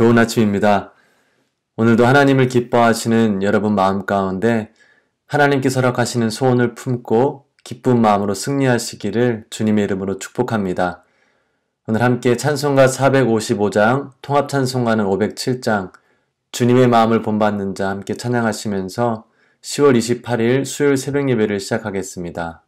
좋은 아침입니다. 오늘도 하나님을 기뻐하시는 여러분 마음 가운데 하나님께서 허락하시는 소원을 품고 기쁜 마음으로 승리하시기를 주님의 이름으로 축복합니다. 오늘 함께 찬송가 455장, 통합찬송가는 507장, 주님의 마음을 본받는 자 함께 찬양하시면서 10월 28일 수요일 새벽 예배를 시작하겠습니다.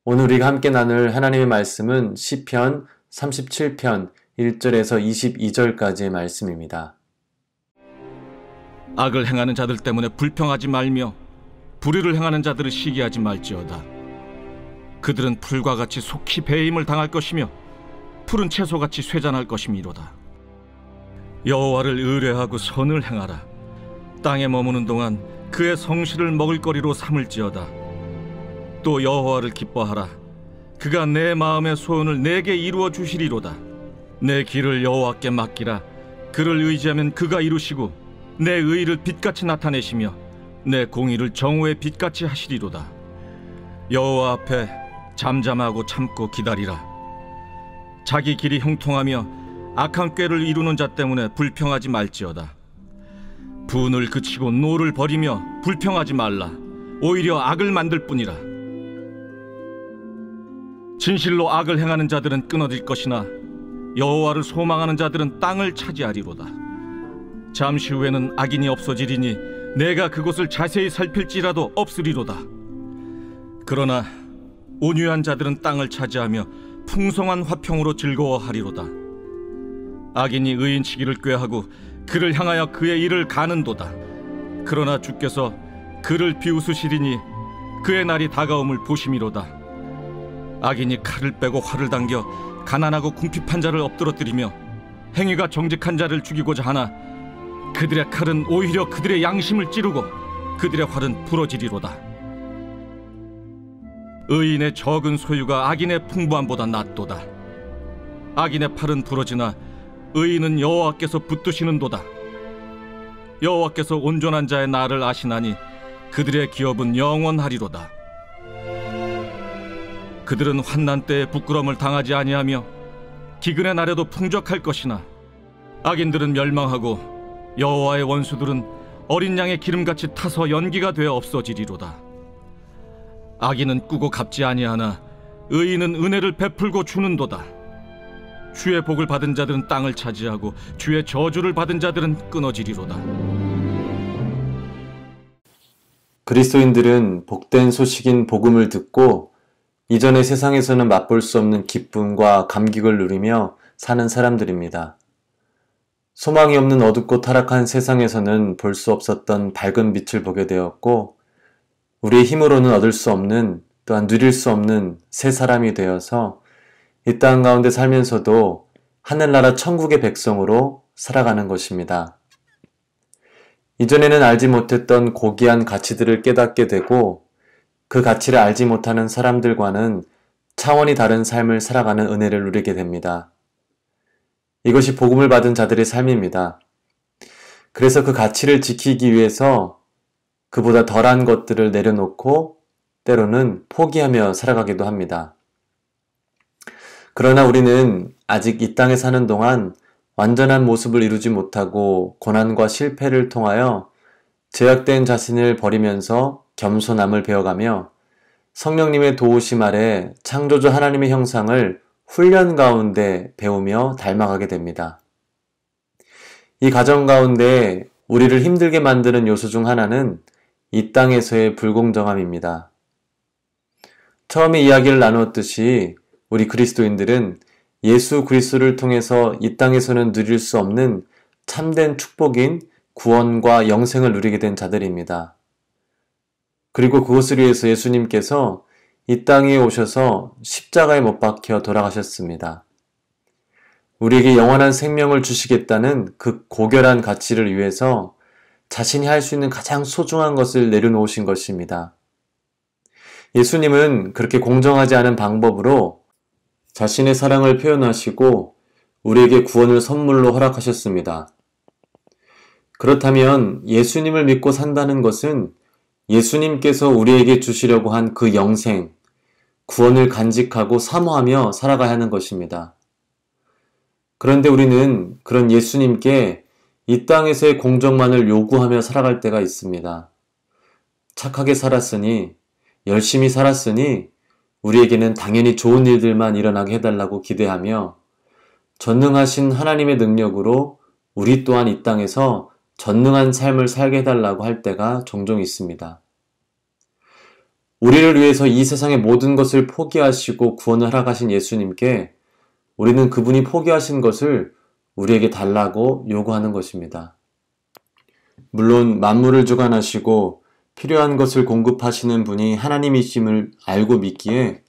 오늘 우리가 함께 나눌 하나님의 말씀은 시편 37편 1절에서 22절까지의 말씀입니다. 악을 행하는 자들 때문에 불평하지 말며 불의를 행하는 자들을 시기하지 말지어다. 그들은 풀과 같이 속히 배임을 당할 것이며 푸른 채소같이 쇠잔할 것이미로다. 여호와를 의뢰하고 선을 행하라. 땅에 머무는 동안 그의 성실을 먹을거리로 삼을지어다. 또 여호와를 기뻐하라. 그가 내 마음의 소원을 내게 이루어 주시리로다. 내 길을 여호와께 맡기라. 그를 의지하면 그가 이루시고 내 의를 빛같이 나타내시며 내 공의를 정오의 빛같이 하시리로다. 여호와 앞에 잠잠하고 참고 기다리라. 자기 길이 형통하며 악한 꾀를 이루는 자 때문에 불평하지 말지어다. 분을 그치고 노를 버리며 불평하지 말라. 오히려 악을 만들 뿐이라. 진실로 악을 행하는 자들은 끊어질 것이나 여호와를 소망하는 자들은 땅을 차지하리로다. 잠시 후에는 악인이 없어지리니 내가 그곳을 자세히 살필지라도 없으리로다. 그러나 온유한 자들은 땅을 차지하며 풍성한 화평으로 즐거워하리로다. 악인이 의인치기를 꾀하고 그를 향하여 그의 일을 가는도다. 그러나 주께서 그를 비웃으시리니 그의 날이 다가옴을 보심이로다. 악인이 칼을 빼고 활을 당겨 가난하고 궁핍한 자를 엎드러뜨리며 행위가 정직한 자를 죽이고자 하나 그들의 칼은 오히려 그들의 양심을 찌르고 그들의 활은 부러지리로다. 의인의 적은 소유가 악인의 풍부함보다 낫도다. 악인의 팔은 부러지나 의인은 여호와께서 붙드시는도다. 여호와께서 온전한 자의 날을 아시나니 그들의 기업은 영원하리로다. 그들은 환난 때에 부끄러움을 당하지 아니하며 기근의 날에도 풍족할 것이나 악인들은 멸망하고 여호와의 원수들은 어린 양의 기름같이 타서 연기가 되어 없어지리로다. 악인은 꾸고 갚지 아니하나 의인은 은혜를 베풀고 주는도다. 주의 복을 받은 자들은 땅을 차지하고 주의 저주를 받은 자들은 끊어지리로다. 그리스도인들은 복된 소식인 복음을 듣고 이전의 세상에서는 맛볼 수 없는 기쁨과 감격을 누리며 사는 사람들입니다. 소망이 없는 어둡고 타락한 세상에서는 볼 수 없었던 밝은 빛을 보게 되었고 우리의 힘으로는 얻을 수 없는 또한 누릴 수 없는 새 사람이 되어서 이 땅 가운데 살면서도 하늘나라 천국의 백성으로 살아가는 것입니다. 이전에는 알지 못했던 고귀한 가치들을 깨닫게 되고 그 가치를 알지 못하는 사람들과는 차원이 다른 삶을 살아가는 은혜를 누리게 됩니다. 이것이 복음을 받은 자들의 삶입니다. 그래서 그 가치를 지키기 위해서 그보다 덜한 것들을 내려놓고 때로는 포기하며 살아가기도 합니다. 그러나 우리는 아직 이 땅에 사는 동안 완전한 모습을 이루지 못하고 고난과 실패를 통하여 제약된 자신을 버리면서 겸손함을 배워가며 성령님의 도우심 아래 창조주 하나님의 형상을 훈련 가운데 배우며 닮아가게 됩니다. 이 과정 가운데 우리를 힘들게 만드는 요소 중 하나는 이 땅에서의 불공정함입니다. 처음에 이야기를 나누었듯이 우리 그리스도인들은 예수 그리스도를 통해서 이 땅에서는 누릴 수 없는 참된 축복인 구원과 영생을 누리게 된 자들입니다. 그리고 그것을 위해서 예수님께서 이 땅에 오셔서 십자가에 못 박혀 돌아가셨습니다. 우리에게 영원한 생명을 주시겠다는 그 고결한 가치를 위해서 자신이 할 수 있는 가장 소중한 것을 내려놓으신 것입니다. 예수님은 그렇게 공정하지 않은 방법으로 자신의 사랑을 표현하시고 우리에게 구원을 선물로 허락하셨습니다. 그렇다면 예수님을 믿고 산다는 것은 예수님께서 우리에게 주시려고 한 그 영생, 구원을 간직하고 사모하며 살아가야 하는 것입니다. 그런데 우리는 그런 예수님께 이 땅에서의 공정만을 요구하며 살아갈 때가 있습니다. 착하게 살았으니, 열심히 살았으니 우리에게는 당연히 좋은 일들만 일어나게 해달라고 기대하며 전능하신 하나님의 능력으로 우리 또한 이 땅에서 전능한 삶을 살게 해달라고 할 때가 종종 있습니다. 우리를 위해서 이 세상의 모든 것을 포기하시고 구원을 허락하신 예수님께 우리는 그분이 포기하신 것을 우리에게 달라고 요구하는 것입니다. 물론 만물을 주관하시고 필요한 것을 공급하시는 분이 하나님이심을 알고 믿기에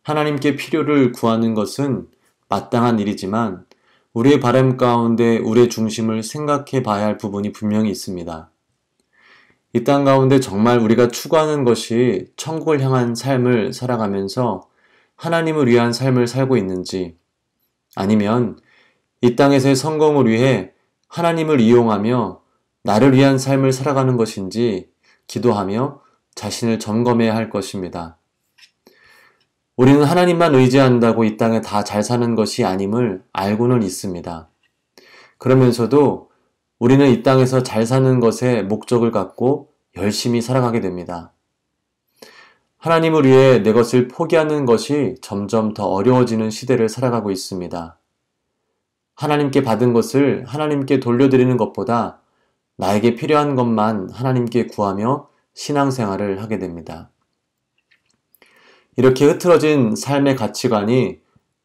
하나님께 필요를 구하는 것은 마땅한 일이지만 우리의 바람 가운데 우리의 중심을 생각해 봐야 할 부분이 분명히 있습니다. 이 땅 가운데 정말 우리가 추구하는 것이 천국을 향한 삶을 살아가면서 하나님을 위한 삶을 살고 있는지 아니면 이 땅에서의 성공을 위해 하나님을 이용하며 나를 위한 삶을 살아가는 것인지 기도하며 자신을 점검해야 할 것입니다. 우리는 하나님만 의지한다고 이 땅에 다 잘 사는 것이 아님을 알고는 있습니다. 그러면서도 우리는 이 땅에서 잘 사는 것에 목적을 갖고 열심히 살아가게 됩니다. 하나님을 위해 내 것을 포기하는 것이 점점 더 어려워지는 시대를 살아가고 있습니다. 하나님께 받은 것을 하나님께 돌려드리는 것보다 나에게 필요한 것만 하나님께 구하며 신앙생활을 하게 됩니다. 이렇게 흐트러진 삶의 가치관이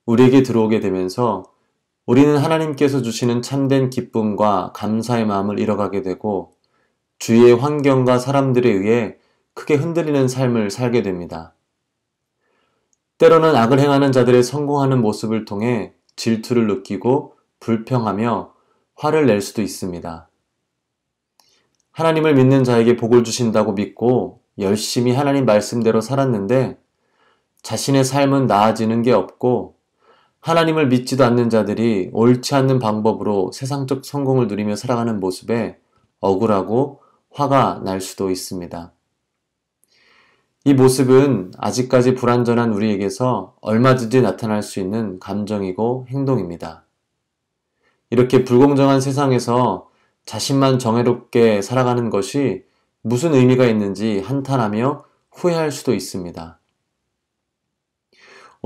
우리에게 들어오게 되면서 우리는 하나님께서 주시는 참된 기쁨과 감사의 마음을 잃어가게 되고 주위의 환경과 사람들에 의해 크게 흔들리는 삶을 살게 됩니다. 때로는 악을 행하는 자들의 성공하는 모습을 통해 질투를 느끼고 불평하며 화를 낼 수도 있습니다. 하나님을 믿는 자에게 복을 주신다고 믿고 열심히 하나님 말씀대로 살았는데 자신의 삶은 나아지는 게 없고 하나님을 믿지도 않는 자들이 옳지 않는 방법으로 세상적 성공을 누리며 살아가는 모습에 억울하고 화가 날 수도 있습니다. 이 모습은 아직까지 불완전한 우리에게서 얼마든지 나타날 수 있는 감정이고 행동입니다. 이렇게 불공정한 세상에서 자신만 정의롭게 살아가는 것이 무슨 의미가 있는지 한탄하며 후회할 수도 있습니다.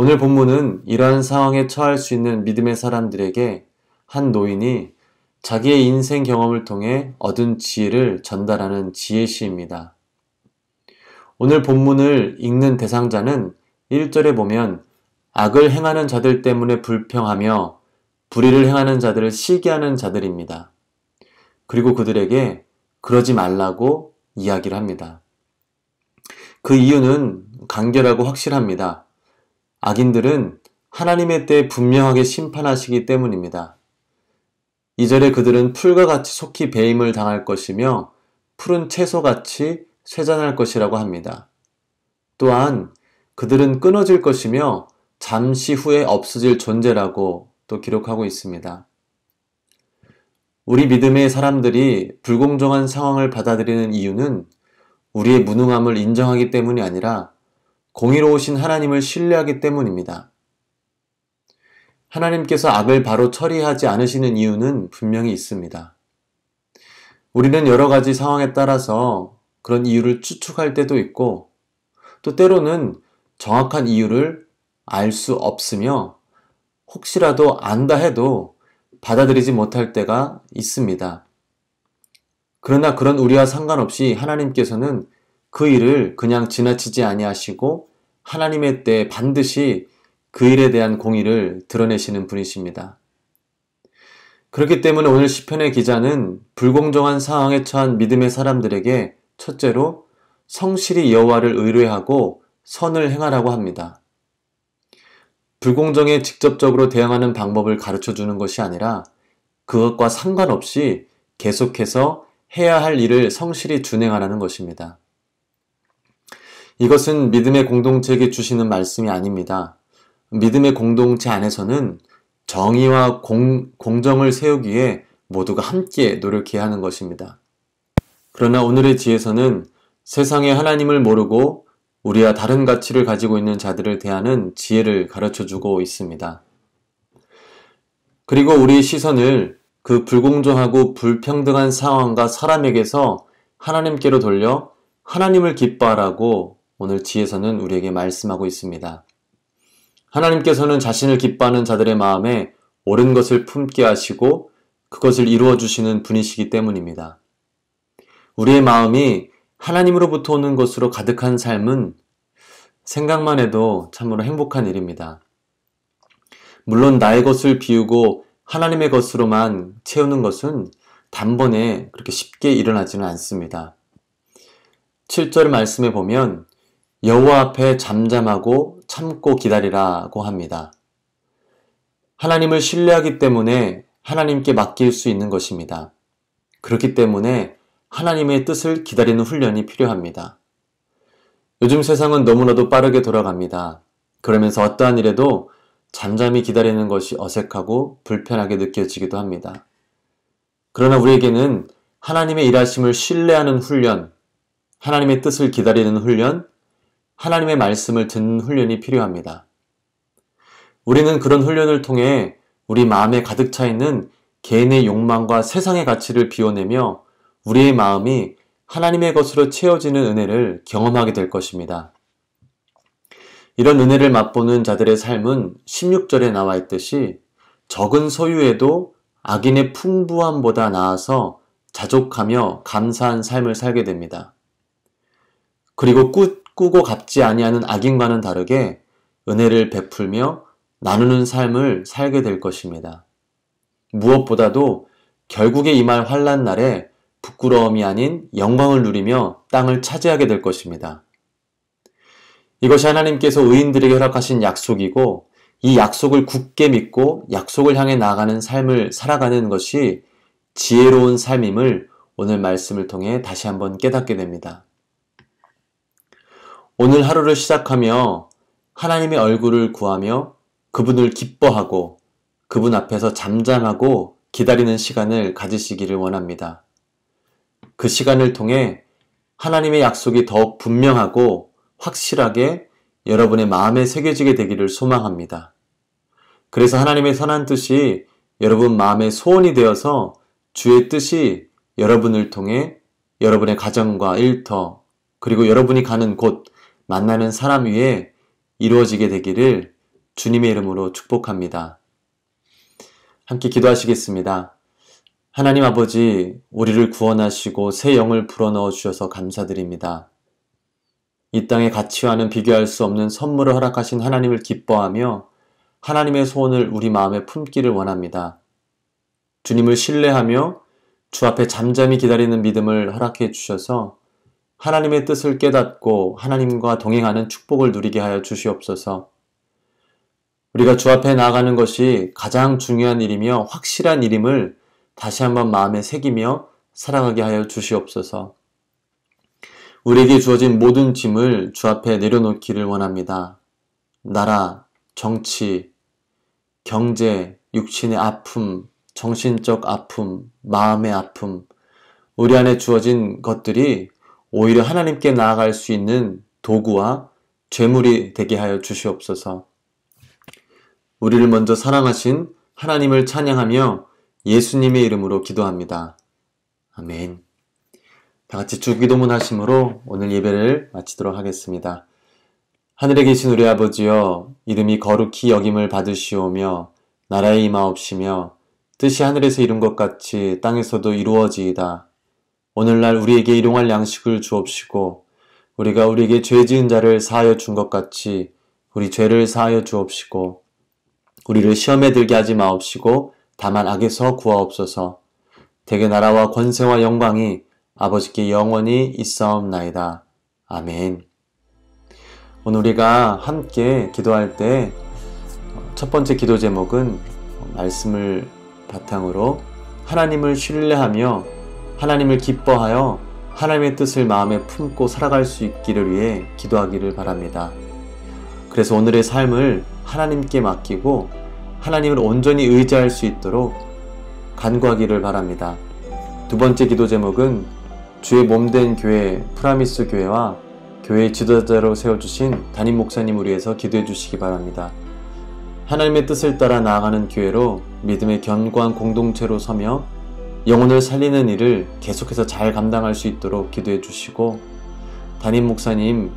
오늘 본문은 이러한 상황에 처할 수 있는 믿음의 사람들에게 한 노인이 자기의 인생 경험을 통해 얻은 지혜를 전달하는 지혜시입니다. 오늘 본문을 읽는 대상자는 1절에 보면 악을 행하는 자들 때문에 불평하며 불의를 행하는 자들을 시기하는 자들입니다. 그리고 그들에게 그러지 말라고 이야기를 합니다. 그 이유는 간결하고 확실합니다. 악인들은 하나님의 때에 분명하게 심판하시기 때문입니다. 2절에 그들은 풀과 같이 속히 배임을 당할 것이며 푸른 채소같이 쇠잔할 것이라고 합니다. 또한 그들은 끊어질 것이며 잠시 후에 없어질 존재라고 또 기록하고 있습니다. 우리 믿음의 사람들이 불공정한 상황을 받아들이는 이유는 우리의 무능함을 인정하기 때문이 아니라 공의로우신 하나님을 신뢰하기 때문입니다. 하나님께서 악을 바로 처리하지 않으시는 이유는 분명히 있습니다. 우리는 여러 가지 상황에 따라서 그런 이유를 추측할 때도 있고 또 때로는 정확한 이유를 알 수 없으며 혹시라도 안다 해도 받아들이지 못할 때가 있습니다. 그러나 그런 우리와 상관없이 하나님께서는 그 일을 그냥 지나치지 아니하시고 하나님의 때에 반드시 그 일에 대한 공의를 드러내시는 분이십니다. 그렇기 때문에 오늘 시편의 기자는 불공정한 상황에 처한 믿음의 사람들에게 첫째로 성실히 여호와를 의뢰하고 선을 행하라고 합니다. 불공정에 직접적으로 대응하는 방법을 가르쳐 주는 것이 아니라 그것과 상관없이 계속해서 해야 할 일을 성실히 준행하라는 것입니다. 이것은 믿음의 공동체에게 주시는 말씀이 아닙니다. 믿음의 공동체 안에서는 정의와 공정을 세우기에 모두가 함께 노력해야 하는 것입니다. 그러나 오늘의 지혜서는 세상에 하나님을 모르고 우리와 다른 가치를 가지고 있는 자들을 대하는 지혜를 가르쳐주고 있습니다. 그리고 우리의 시선을 그 불공정하고 불평등한 상황과 사람에게서 하나님께로 돌려 하나님을 기뻐하라고 오늘 지혜서는 우리에게 말씀하고 있습니다. 하나님께서는 자신을 기뻐하는 자들의 마음에 옳은 것을 품게 하시고 그것을 이루어 주시는 분이시기 때문입니다. 우리의 마음이 하나님으로부터 오는 것으로 가득한 삶은 생각만 해도 참으로 행복한 일입니다. 물론 나의 것을 비우고 하나님의 것으로만 채우는 것은 단번에 그렇게 쉽게 일어나지는 않습니다. 7절 말씀에 보면 여호와 앞에 잠잠하고 참고 기다리라고 합니다. 하나님을 신뢰하기 때문에 하나님께 맡길 수 있는 것입니다. 그렇기 때문에 하나님의 뜻을 기다리는 훈련이 필요합니다. 요즘 세상은 너무나도 빠르게 돌아갑니다. 그러면서 어떠한 일에도 잠잠히 기다리는 것이 어색하고 불편하게 느껴지기도 합니다. 그러나 우리에게는 하나님의 일하심을 신뢰하는 훈련, 하나님의 뜻을 기다리는 훈련, 하나님의 말씀을 듣는 훈련이 필요합니다. 우리는 그런 훈련을 통해 우리 마음에 가득 차 있는 개인의 욕망과 세상의 가치를 비워내며 우리의 마음이 하나님의 것으로 채워지는 은혜를 경험하게 될 것입니다. 이런 은혜를 맛보는 자들의 삶은 16절에 나와 있듯이 적은 소유에도 악인의 풍부함보다 나아서 자족하며 감사한 삶을 살게 됩니다. 그리고 꾸고 갚지 아니하는 악인과는 다르게 은혜를 베풀며 나누는 삶을 살게 될 것입니다. 무엇보다도 결국에 임할 환난 날에 부끄러움이 아닌 영광을 누리며 땅을 차지하게 될 것입니다. 이것이 하나님께서 의인들에게 허락하신 약속이고 이 약속을 굳게 믿고 약속을 향해 나아가는 삶을 살아가는 것이 지혜로운 삶임을 오늘 말씀을 통해 다시 한번 깨닫게 됩니다. 오늘 하루를 시작하며 하나님의 얼굴을 구하며 그분을 기뻐하고 그분 앞에서 잠잠하고 기다리는 시간을 가지시기를 원합니다. 그 시간을 통해 하나님의 약속이 더욱 분명하고 확실하게 여러분의 마음에 새겨지게 되기를 소망합니다. 그래서 하나님의 선한 뜻이 여러분 마음의 소원이 되어서 주의 뜻이 여러분을 통해 여러분의 가정과 일터 그리고 여러분이 가는 곳 만나는 사람 위에 이루어지게 되기를 주님의 이름으로 축복합니다. 함께 기도하시겠습니다. 하나님 아버지, 우리를 구원하시고 새 영을 불어넣어 주셔서 감사드립니다. 이 땅의 가치와는 비교할 수 없는 선물을 허락하신 하나님을 기뻐하며 하나님의 소원을 우리 마음에 품기를 원합니다. 주님을 신뢰하며 주 앞에 잠잠히 기다리는 믿음을 허락해 주셔서 하나님의 뜻을 깨닫고 하나님과 동행하는 축복을 누리게 하여 주시옵소서. 우리가 주 앞에 나아가는 것이 가장 중요한 일이며 확실한 일임을 다시 한번 마음에 새기며 살아가게 하여 주시옵소서. 우리에게 주어진 모든 짐을 주 앞에 내려놓기를 원합니다. 나라, 정치, 경제, 육신의 아픔, 정신적 아픔, 마음의 아픔, 우리 안에 주어진 것들이 오히려 하나님께 나아갈 수 있는 도구와 죄물이 되게 하여 주시옵소서. 우리를 먼저 사랑하신 하나님을 찬양하며 예수님의 이름으로 기도합니다. 아멘. 다같이 주기도문 하심으로 오늘 예배를 마치도록 하겠습니다. 하늘에 계신 우리 아버지여, 이름이 거룩히 여김을 받으시오며 나라에 임하옵시며 뜻이 하늘에서 이룬 것 같이 땅에서도 이루어지이다. 오늘날 우리에게 일용할 양식을 주옵시고 우리가 우리에게 죄 지은 자를 사하여 준 것 같이 우리 죄를 사하여 주옵시고 우리를 시험에 들게 하지 마옵시고 다만 악에서 구하옵소서. 대개 나라와 권세와 영광이 아버지께 영원히 있사옵나이다. 아멘. 오늘 우리가 함께 기도할 때 첫 번째 기도 제목은 말씀을 바탕으로 하나님을 신뢰하며 하나님을 기뻐하여 하나님의 뜻을 마음에 품고 살아갈 수 있기를 위해 기도하기를 바랍니다. 그래서 오늘의 삶을 하나님께 맡기고 하나님을 온전히 의지할 수 있도록 간구하기를 바랍니다. 두 번째 기도 제목은 주의 몸된 교회 프라미스 교회와 교회의 지도자로 세워주신 담임 목사님을 위해서 기도해 주시기 바랍니다. 하나님의 뜻을 따라 나아가는 교회로 믿음의 견고한 공동체로 서며 영혼을 살리는 일을 계속해서 잘 감당할 수 있도록 기도해 주시고 담임 목사님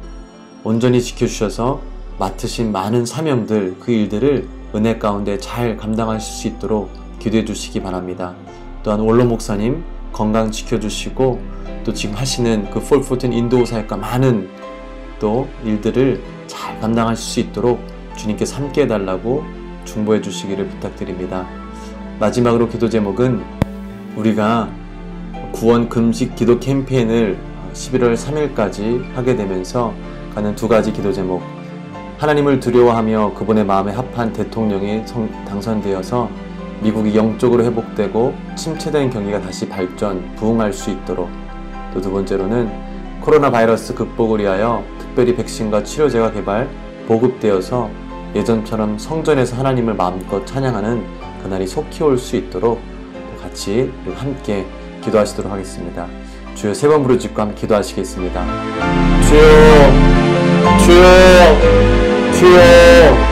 온전히 지켜주셔서 맡으신 많은 사명들 그 일들을 은혜 가운데 잘 감당하실 수 있도록 기도해 주시기 바랍니다. 또한 원로 목사님 건강 지켜주시고 또 지금 하시는 그 폴포튼 인도 사역과 많은 또 일들을 잘 감당하실 수 있도록 주님께서 함께 해달라고 중보해 주시기를 부탁드립니다. 마지막으로 기도 제목은 우리가 구원 금식 기도 캠페인을 11월 3일까지 하게 되면서 가는 두 가지 기도 제목, 하나님을 두려워하며 그분의 마음에 합한 대통령이 당선되어서 미국이 영적으로 회복되고 침체된 경기가 다시 발전, 부흥할 수 있도록, 또 두 번째로는 코로나 바이러스 극복을 위하여 특별히 백신과 치료제가 개발, 보급되어서 예전처럼 성전에서 하나님을 마음껏 찬양하는 그날이 속히 올 수 있도록 같이 함께 기도하시도록 하겠습니다. 주여 세 번 부르짖고 함께 기도하시겠습니다. 주여 주여, 주여.